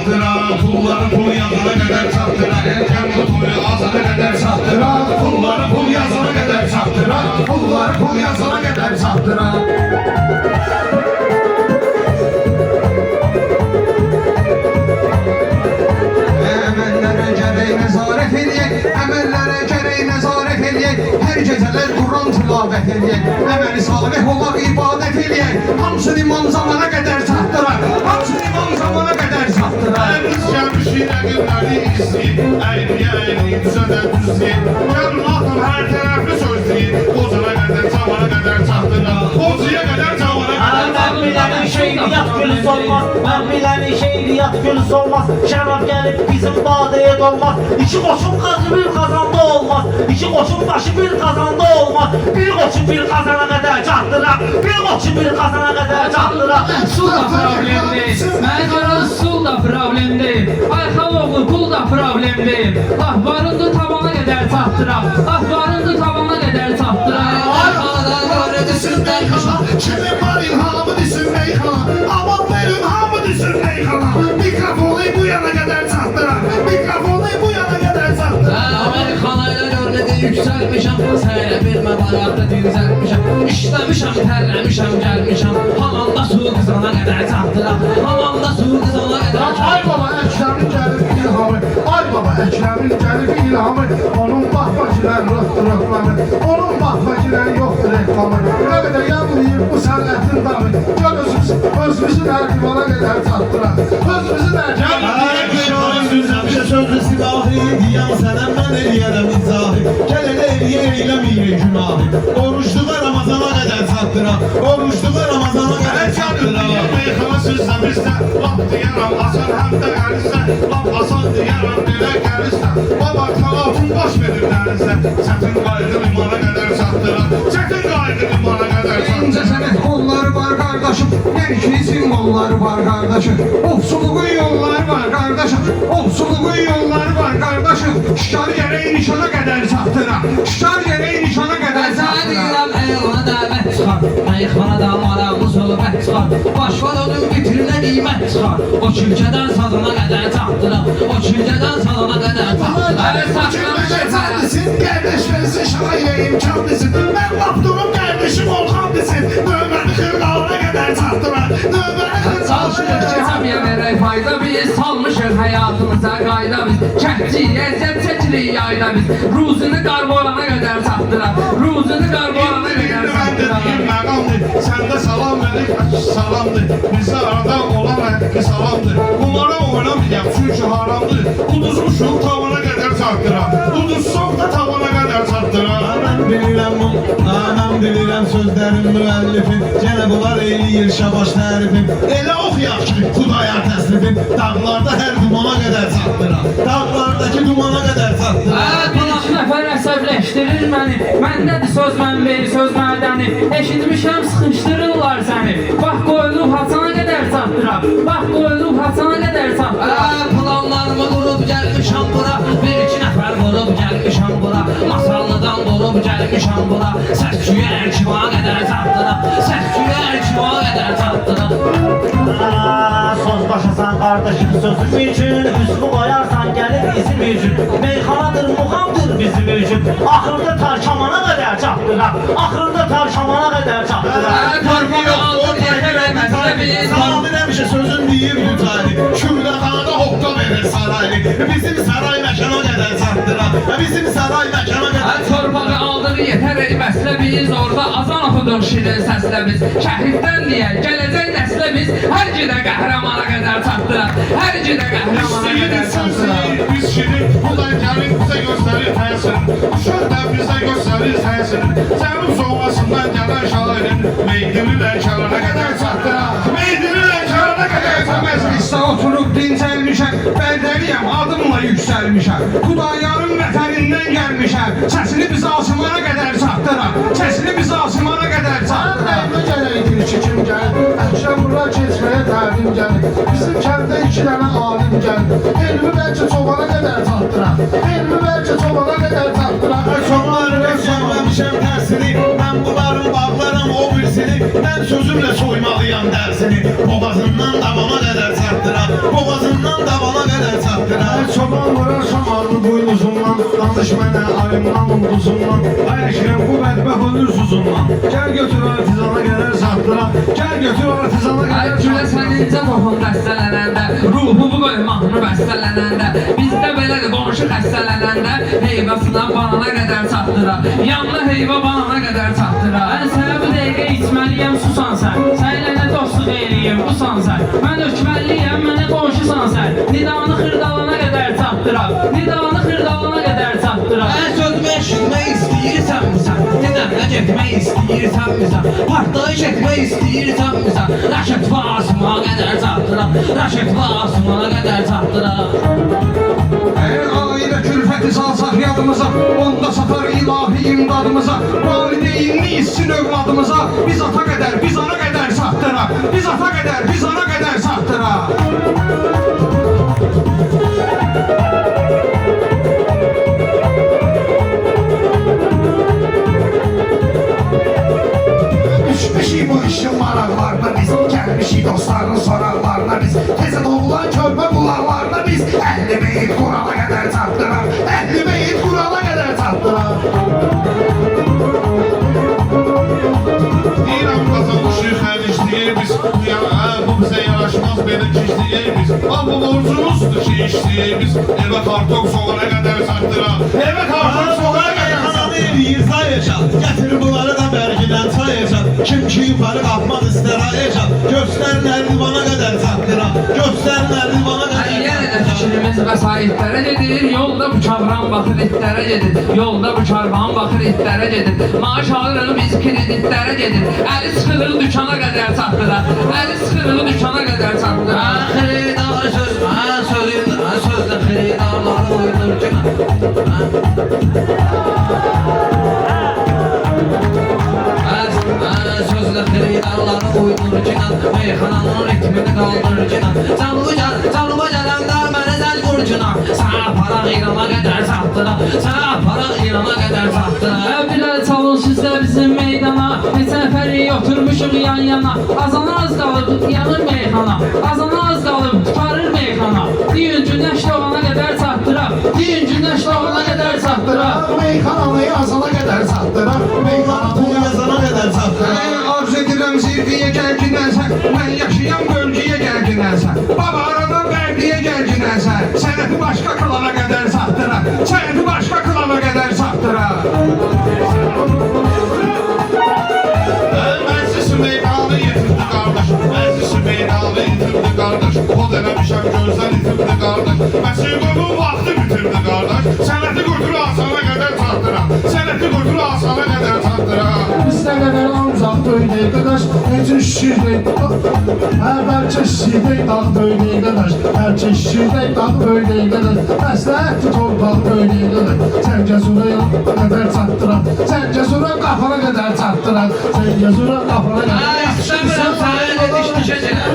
çattıra. Pulları pul yazana kadar çattıra. Erken kutuyu azana kadar çattıra. Pulları pul yazana kadar çattıra. Pulları pul yazana kadar çattıra. Əməllərə gərək nəzarət eləyək, əməllərə gərək nəzarət eləyək, hər gecələr Quran tilavət eləyək, əməli salih olaq ibadət eləyək, hamısını imam zamana qədər çatdıraq, hamısını imam zamana qədər çatdıraq. Biz gəlmişik rəqibləri izləyib, əyri düzədə düzləyib, gəlin atın hər tərəfli sözləyib, bozana qədər, camana qədər çatdıraq, bozuya qədər, camana qədər Ben bilen şehriyat gülü solmaz. Ben bilen şehriyat gülü solmaz. Şərab gelip bizim badeye dolmaz. İki koçun kazı bir kazanda olmaz. İki koçun başı bir kazanda olmaz. Bir koçun bir kazana kadar çattırak. Bir koçun bir kazana kadar çattırak. Su da problem değil. Mənə görə su da problem değil. Ayxaloğlu pul da problem değil. Ahvarındı tavana qədər çattırak. Ahvarındı tavana qədər çattırak. Ayxanadan görə desin meyxana, kimin var ilhamı desin meyxana, aman verin hamı desin meyxana, mikrofonu bu yana qədər çatdırar, mikrofonu bu yana qədər çatdırar. Amerikanayla görlədə yüksəlmişəm. Səylə vermə bayaqda dincəlmişəm. İşləmişəm, tərləmişəm, gəlmişəm. Hamanda su qızana qədər çatdıram. Hamanda su qızana qədər Ay baba Əkrəmin gəlir ilhamı, ay baba Əkrəmin gəlir ilhamı, onun baxmacılar röhtüröhmanı, onun baxmacılar yoxdur reklamı. Nə qədər yanmayıb bu sənətin damı, gəl özümüzün hər divana qədər çatdıraq, özümüzün hər Sözlü silahi diyen sənəm mən eləyərəm izahı. Gəl elə eyləməyir günahı. Oruçluğa Ramazana qədər çatdıram. Oruçluğa Ramazana qədər çatdıram. meyxana sizdə bizdə, lap deyərəm asan həm də gəlirsə, lap asan deyərəm belə gəlirsə, baba talafın baş verir dənizdə, çətin qaydı limana qədər çatdırar, çətin qaydı limana qədər İncə çatdırar. sənət qolları var qardaşım, yerkili simvolları var qardaşım, ofsuluğun yolları var qardaşım, ofsuluğun yolları var qardaşım, şişarı gərək nişana qədər çatdırar, şişarı gərək nişana qədər Sənə çatdırar. deyirəm eyvana dəvət çıxar. Meyxanada maraqlı söhbət çıxar. Başvar onun vitrinə qiymət çıxar. O külkədən salona qədər çatdıram. O külkədən salona qədər çatdıram. Efendisin, kardeş versin şahane imkanlısın. Ben laptopum kardeşim Olhan desin. Nömrəni xırqalına qədər çatdırar, nömrəni xırqalına Çalışırıq ki, qədər hamiyə verək fayda biz. Salmışıq həyatımıza qayda biz. Kəhciyi əziyyət çəkirik yayda biz. Ruzunu qarbolana qədər çatdıram. Ruzunu qarbolana qədər çatdıram. məqamdır, səndə salam verir, salamdır. Bizdə arada olan həqqi salamdır. Bunlara oynamayaq, çünki haramdır. Uduzmuşuq tavana qədər çatdırar, uduzsaq da tavana qədər çatdırar. Mən bilirəm sözlərin müəllifin. Yenə bunlar eyləyir şabaş tərifin. Elə oxuyaq ki, Xudayar təslifin. Dağlarda hər dumana qədər çatdıram. Dağlardakı dumana qədər çatdıram. Bir iki nəfər əsəbləşdirir məni. Məndədir söz mənbəyi, söz mədəni. Eşitmişəm sıxışdırırlar səni. Bax qoyulub haçana qədər çatdıram. Bax qoyulub haçana qədər çatdıram. Planlarımı qurub gəlmişəm bura. Bir iki nəfər qurub gəlmişəm bura. Masallıdan qurub gəlmişəm bura. Səsküyə ərkivana qədər çatdıram. Səsküyə ərkivana qədər çatdıram. Söz başasan kardeşim sözüm için, üstü koyarsan gelir bizim için. Meyxanadır, muğamdır bizim için. Ahırda tarkamana kadar çatdılar. Ahırda tarkamana kadar çatdılar. Salam eləmişə sözün deyib lütali. Kürdəxanada hoqqa verir saraylı. Bizim saray məkana qədər çatdıram. Bizim saray məkana qədər Torpağı aldığı yeter bəslə biz. Orada azan oxuduq şirin səslə biz. Şəhiddən deyək, gələcək nəslə biz. Hər gidə qəhrəmana qədər çatdılar. Hər gidə qəhrəmana qədər çatdılar. Biz şirin, bu da gəlin bizə göstərir təsir. Şöhrət bizə göstərir təsir. Cənub soğumasından gələn şairin meydini lənkərana qədər çatdırar. Meydini lənkərana qədər çatdırar. Məclisdə oturub dincəlmişəm, bərdəliyəm, adımla yüksəlmişəm. Xudayarın vətənindən gəlmişəm, səsini biz asımana qədər çatdıram, səsini biz asımana qədər çatdıram. Nə gələkdir ki, kim gəlir? Əşrəm Urla keçməyə təlim gəlir. Bizim kəndə 2 dənə alim gəlir. Elmi bəlkə çobana qədər çatdırar. Elmi bəlkə çobana qədər çatdırar. Çoxları görməmişəm tərsini. Mən bunların bağlaram o birisini. Mən sözümlə soymalıyam dərsini. Boğazından davana qədər çatdıra, boğazından davana qədər çatdıra. Çoban vurar şamarlı buynuzundan, danış mənə ayımdan ulduzundan. Ay Əkrəm bu bədbəx ölür suzundan. Gəl götür artizana qədər çatdıra, gəl götür artizana Ay qədər gülə çatdıra. sənincə qohum dəstələnəndə, ruhumu qoy mahnı bəstələnəndə, bizdə belədir qonşu xəstələnəndə, heyvasına banana qədər çatdıra, yanına heyva banana qədər çatdıra. Mən sənə bu dəqiqə içməliyəm, susan sən, sənlə nə dostluq eləyim, usan sən. Mən hökməlliyəm, mənə qonşusan sən, nidanı xırdalana qədər çatdıra, nidanı xırdalana qədər çatdıra. Mən sözümü eşitmək istəyirsən misən? Dedəmlə getmək istəyirsən misən? Partlayış etmək istəyirsən misən? Raşet vasımına qədər çatdıra, raşet vasımına qədər çatdıra. Eğer aile külfeti salsak yadımıza, onda satar ilahi imdadımıza, valideyinli issin övladımıza, biz ata kadar, biz ana kadar sattıra, biz ata kadar, biz ana kadar sattıra. Düşmüşük bu işin maraqlarına biz, gəlmişik dostların soraqlarına biz, tezə doğulan körpə bulaqlarına biz, əhli meyit Qurana qədər çatdırar, əhli meyit Qurana qədər çatdırar. Deyirəm qazanmışıq hər işləyir biz. Bu bizə yaraşmaz belə ki işləyir biz. Bu borcumuzdur ki işləyir biz. Evə kartok soğana qədər çatdıra. Evə kartok soğana qədər çatdıra. Eləyir sayacaq, gətir bunları da bərgidən sayacaq. Kim ki yuxarı qalxmaq istər ayacaq. Göstər nərdivana qədər çatdıra. Göstər nərdivana qədər Yenə də çatdıra. fikrimiz vəsaitlərə gedir, yolda bu çavran baxır itlərə gedir, yolda bu çarvan baxır itlərə gedir, maaş alırıq biz kreditlərə gedir, əli sıxırıq dükana qədər çatdıra, əli sıxırıq dükana qədər çatdıra. Xeridar söz, sözlə xeridarları uydur ki. Sözlə xeridarları uydur ki. Meyxananın ritmini qaldır ki. Canlıma gələndə mənə zəl vurcuna. Sənə aparaq İrana qədər çatdıra, sənə aparaq İrana qədər çatdıra. Biraz çalın sizdə bizim meydana, neçə nəfəri oturmuşuq yan yana, azana az qalıb yanır meyxana, azana az qalıb tutarır meyxana. Deyin günəş doğana qədər çatdıra, deyin günəş doğana qədər çatdıra. Meyxananı yazana qədər çatdırar, meyxananı Bu yazana qədər çatdıra. Arz edirəm zirviyə gəlginənsən, mən yaşayan bölgəyə gəlginənsən, baba aradan bərdiyə gəlginənsən, sənəti başqa kılana qədər sattıra, sənəti başqa kılana qədər sattıra. Məclisi meydanı yetirdi qardaş. Məclisi meydanı yetirdi qardaş. Xod eləmişəm gözdən itirdi qardaş. Məsəqomun vaxtı bitirdi qardaş. Sənəti götürü asana qədər çatdıra. Sənəti götürü asana qədər çatdıra. Biz nə qədər ancaq böyüdək qadaş, necə şişirdək, bəlkə şişirdək dağ böyüdək qadaş, bəlkə şişirdək dağ böyüdək qadaş, məsləhətli torpağı böyüdək qadaş, Səngəzura qədər çatdıran, Səngəzura qafana qədər çatdıran, Səngəzura qafana qədər İstəmirəm sənə dişdişəcəklər.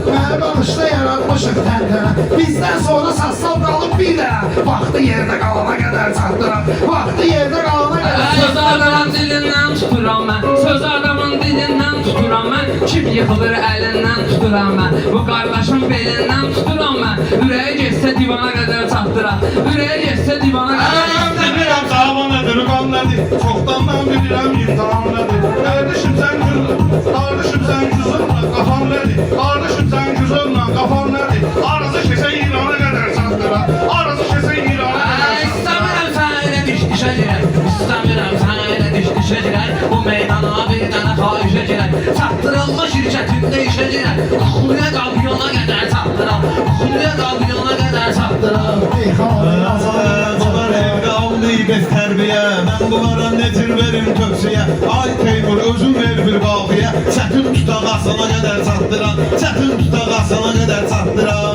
Mənim alışda yaratmışıq təntənə, bizdən sonra sassal qalıb bir dənə, vaxtı yerdə qalana qədər çatdıran, vaxtı yerdə qalana qədər Söz adamın dilindən tuturam mən, söz adamın dilindən tuturam mən, kim yıxılır əlindən tuturam mən, bu qardaşın belindən tuturam mən, ürəyə geçsə divana qədər çatdıram, ürəyə geçsə divana qədər çatdıram. Bilirəm sağlam nədir, qan nədir. Çoxdandan bilirəm imtihan nədir. Qardaşım sən güzünlə qafan nədir. Qardaşım sən güzünlə qafan nədir. Arası kesə İrana qədər çatdıra. Arası kesə İrana qədər çatdıra. İstəmirəm sənə dişdişəcəklər, istəmirəm sənə dişdişəcəklər, bu meydana bir dənə xahişə girək, çatdırılma şirkətində işəcəklər, Xulya qabyona qədər çatdıram, Xulya qabyona qədər çatdıram. Bunlar evdə almayıb et tərbiyə. Mən bunlara netir verim tövsiyə. Ay Teymur özün ver bir qafiyə. Çətin tutaq asana qədər çatdıran. Çətin tutaq asana qədər çatdıran.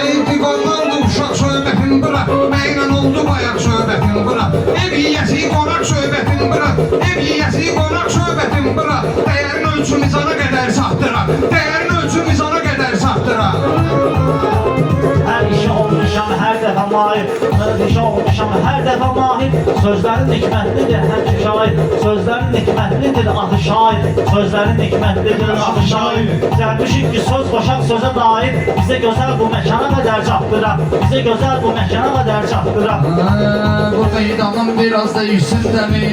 Ey divanlandı uşaq söhbətin bırak, məynən oldu bayaq söhbətin bırak, ev yiyəsi qonaq söhbətin bırak, ev yiyəsi qonaq söhbətin bırak, dəyərin ölçü mizana qədər satdıra, dəyərin ölçü mizana qədər satdıra. Hər işi olmuşam, hər dəfə mahir Dişə olmuşam hər dəfə mahir Sözlərin hikmətlidir həmçə şair Sözlərin hikmətlidir adı şair Sözlərin hikmətlidir adı şair Gəlmişik ki söz qoşaq sözə dair Bizə gözəl bu məkana qədər çatdırar Bizə gözəl bu məkana qədər çatdırar Bu meydanın biraz değişsin demi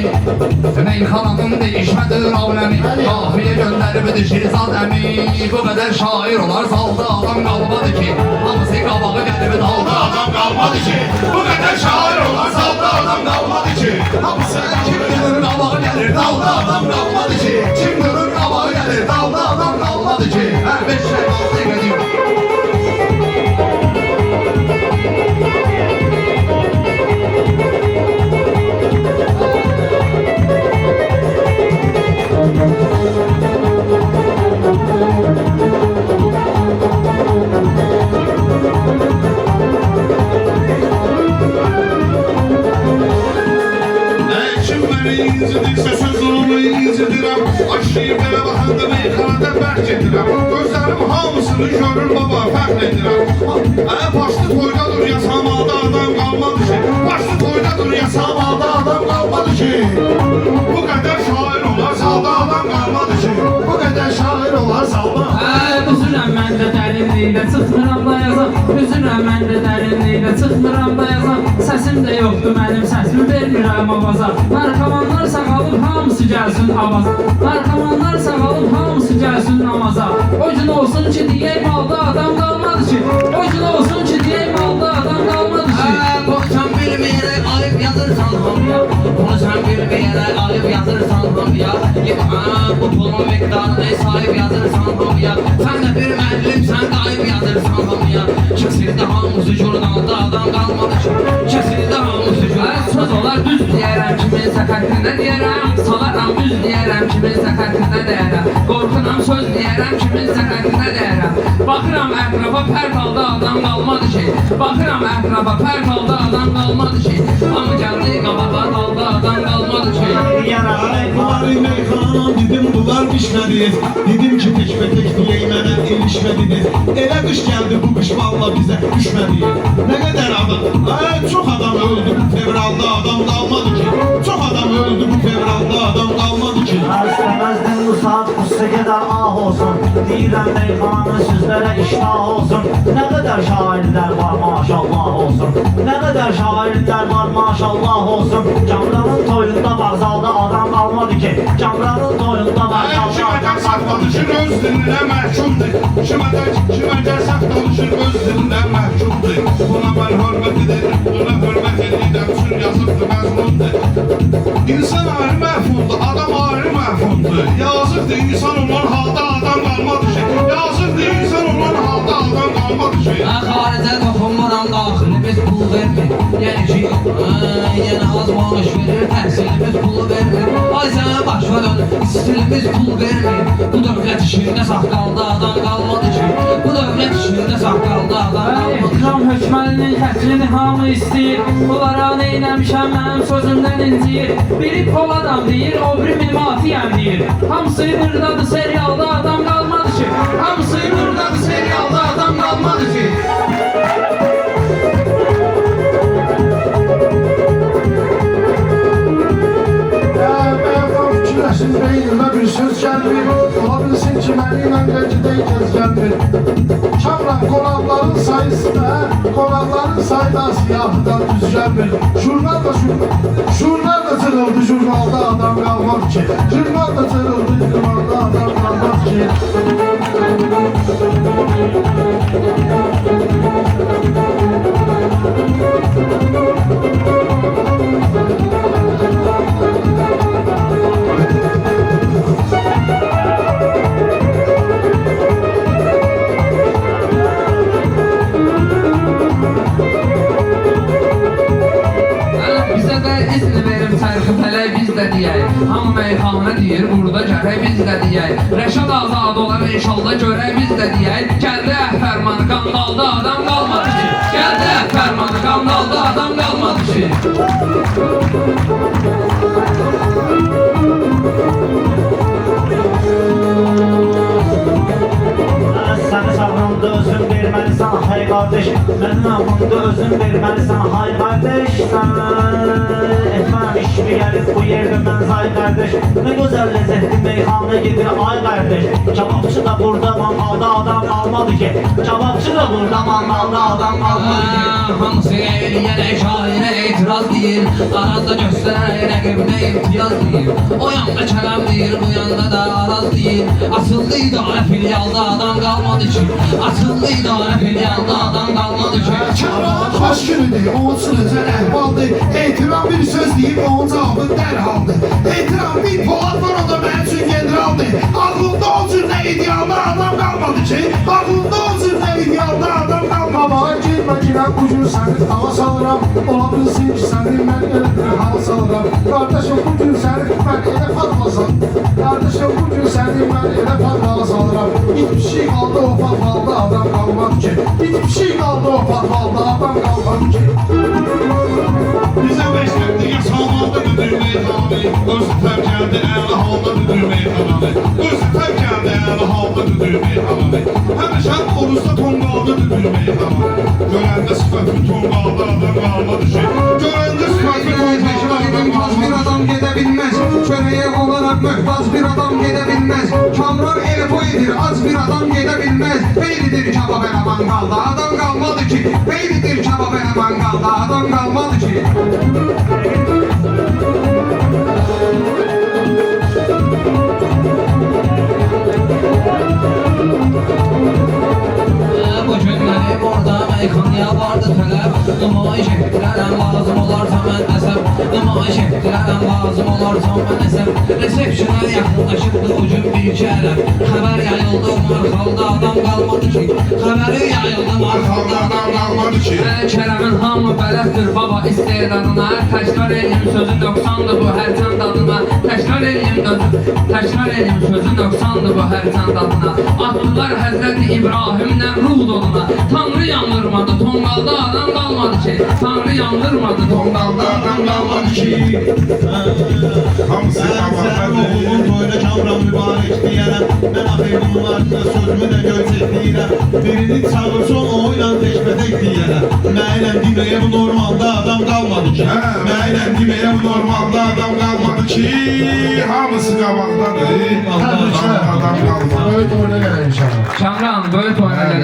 Meyxananın değişmədir avləmi Kafiyə göndəribdir Şirzad əmi Bu qədər şair olar salda adam qalmadı ki Hamısı qabağı gəlib dalda adam qalmadı ki Bu qədər şair olar salda adam qalmadı ki Hamısı kim durur qabağı gəlir dalda adam qalmadı ki Kim durur qabağı gəlir dalda adam qalmadı ki Hər 5 şey qaldı gedir Kim beni incidirsə söz onu incidirəm Aşıyı belə baxanda meyxanada bərk edirəm Gözlərim hamısını görür baba fəxr edirəm Başlı toydadır yasamada adam qalmadı ki Başlı toydadır yasamada adam qalmadı ki Bu qədər şair olar salda adam qalmadı ki Bu qədər şair olar salda Üzürəm mən də dərinlikdə çıxmıram da yazam Üzürəm mən də dərinlikdə çıxmıram da yazam Səsim də yoxdur mənim səsimi vermirəm avaza Narkomanlar sağalıb hamısı gəlsin avaza Narkomanlar sağalıb hamısı gəlsin namaza O gün olsun ki deyək malda adam qalmadı ki O gün olsun ki deyək malda adam qalmadı ki Bunu sen bilmeyerek alıp yazırsan hamya Bunu sen bilmeyerek alıp yazırsan hamya Bu pulun miktarına sahip yazırsan hamya Sen de bir müəllim sen de ayıp yazırsan hamya Kesildi hamısı jurnalda adam kalmadı ki Kesildi hamısı jurnalda Söz olar düz deyərəm kiminsə xəttində deyərəm Salaram düz deyərəm kiminsə xəttində deyərəm Qorxuram söz deyərəm kiminsə xəttində deyərəm Baxıram ətrafa pərt halda adam qalmadı ki Baxıram ətrafa pərt halda adam qalmadı ki Hamı gəldi qabağa dalda adam qalmadı ki Bunları meyxana dedim bunlar pişmədiniz Dedim ki tekbə-tek deyək mənə ilişmədiniz Elə qış gəldi bu qış valla bizə düşmədiniz Nə qədər adam, çox adam öldü bu fevralda adam qalmadı ki Çox adam öldü bu fevralda adam qalmadı ki İstəməzdim bu saat qüssə qədər ah olsun Deyirəm meyxananın sözlərə iştah olsun Nə qədər şairlər var maşallah olsun Nə qədər şairlər var maşallah olsun Kamranın toyunda vağzalda adam qalmadı ki Kamranın toyunda vağzalda Kimə sağ danışır öz dilinə məhkumdur Kimə sağ danışır öz dilinə məhkumdur Buna mən hörmət edirəm, buna hörmət edirəm Sür yazıqdır, məzmundur İnsan ayrı məhfundur, adam ayrı məhfundur Yazıqdır insan olan halda adam qalmadı ki Yazıqdır insan olan halda adam qalmadı ki Xaricə toxunmuram daxilimiz pul vermir Yəni ki yəni az maaş verir təhsilimiz pulu vermir Ay sənə başva dön istilimiz pul vermir Bu dövlət işində saqqalda adam qalmadı ki Bu dövlət işində saqqalda adam qalmadı ki İkram hökməlinin xətrini hamı istəyir Bunlara neynəmişəm mənim sözümdən inciyir Biri pol adam deyir, o biri milmatiyəm deyir Hamısı buradadır serialda adam qalmadı ki Hamısı buradadır serialda adam qalmadı ki Məyəqam fikirləşin beynimə bir söz gəlmir Ola bilsin ki məni ilə qəcədə kəz gəlmir Kamran qonaqların sayısında Qonaqların sayda siyahıdan düz gəlmir Jurnal da cırıldı jurnalda adam qalmaz ki Jurnal da cırıldı jurnalda adam qalmaz ki Bizə də izin verim sərxi fələk biz də deyək Hamı meyxana deyir burada gərək biz də deyək Rəşad azad olar inşallah görək biz də deyək Gəldi əhfərmanı qandalda adam qalmadı ki Gəldi əhfərmanı qandalda adam qalmadı ki Səni sağlamda özün verməlisən hay qardeş. Mənim ağımda özün verməlisən hay qardeş. Sən etməm işimi gəlib bu yerdə mən zay qardeş. Nə gözəl ləzzətli meyxana gedir ay qardeş. Kebabçı da burada mangalda adam almadı ki. Kebabçı da burada mangalda adam almadı ki. Hamısı eyləyərək şairə etiraz deyir. Arada göstərərək rəqibinə imtiyaz deyir. O yanda kələm deyir, bu yanda da araz deyir. Asıllı idarə filialda adam qalmadı ki. Asıllı idarə filialda adam qalmadı ki. Kamran hoş günüdür, onun üçün özəl əhvaldır. Etiram bir söz deyib, onun cavabı dərhaldır. Etiram bir polad var, o da mənim üçün generaldır. Ağlımda o cür nə idealda adam qalmadı ki. Ağlımda o cür nə idealda adam qalmadı. Qabağa girmə girəm, bu gün səni hava salıram. Ola bilsin ki, səni mən elə bir hava salıram. Qardaşım, bu gün səni mən elə fatmasam. Qardaşım, bu gün səni mən elə fatmala salıram. Hiçbir şey qaldı o fatmalda adam qalmadı ki. Hiçbir şey qaldı o fatmalda adam qalmadı ki. Bizə beşləndi yasalmazda müdür meyxanı. Özü təb gəldi əli halda müdür meyxanı. Özü təb gəldi əli halda müdür meyxanı. Həmişən oruzda tonqalda müdür meyxanı. Görəndə sifəti tonqalda adam qalmadı ki. Görəndə sifəti tonqalda adam Az bir qalmadı adam gedə bilməz. Çörəyə olaraq möhtac bir adam gedə bilməz. Kamran el toyudur, az bir adam gedə bilməz. Beylidir kebab elə mangalda adam qalmadı ki. Beylidir kebab elə mangalda adam qalmadı ki. Bu günləri burada meyxanaya vardı tələb. Nümayiş etdirərəm lazım olarsa mən əsəb. Nümayiş etdirərəm lazım olarsa mən əsəb. Resepsiyona yaxınlaşırdı o gün bir kərəm. Xəbər yayıldı marxalda adam qalmadı ki. Xəbəri yayıldı marxalda adam qalmadı ki. Kərəmin hamı bələddir baba istedadına. Təkrar eləyim sözü 90'dır bu hər çənd adına. Təkrar eləyim sözü 90'dır bu hər çənd adına. Atdılar Həzrəti İbrahimlə Rud oduna. Tanrı yandırmadı tonqalda adam qalmadı ki. Tanrı yandırmadı tonqalda adam qalmadı ki. Hamısı Sənin qabaqdadır. oğlun toyda Kamran mübarək deyərəm. Mən axı bunlarla sözümü də göçək deyirəm. Birini çağırsan o ilə teşbədək deyərəm. Məyləm deməyə bu normalda adam qalmadı ki. Məyləm deməyə bu normalda adam qalmadı ki. Hamısı qabaqdadır. Təbriklər. Adam qalmadı. Böyük oyuna gələk inşallah. Kamran böyük oyuna gəlir.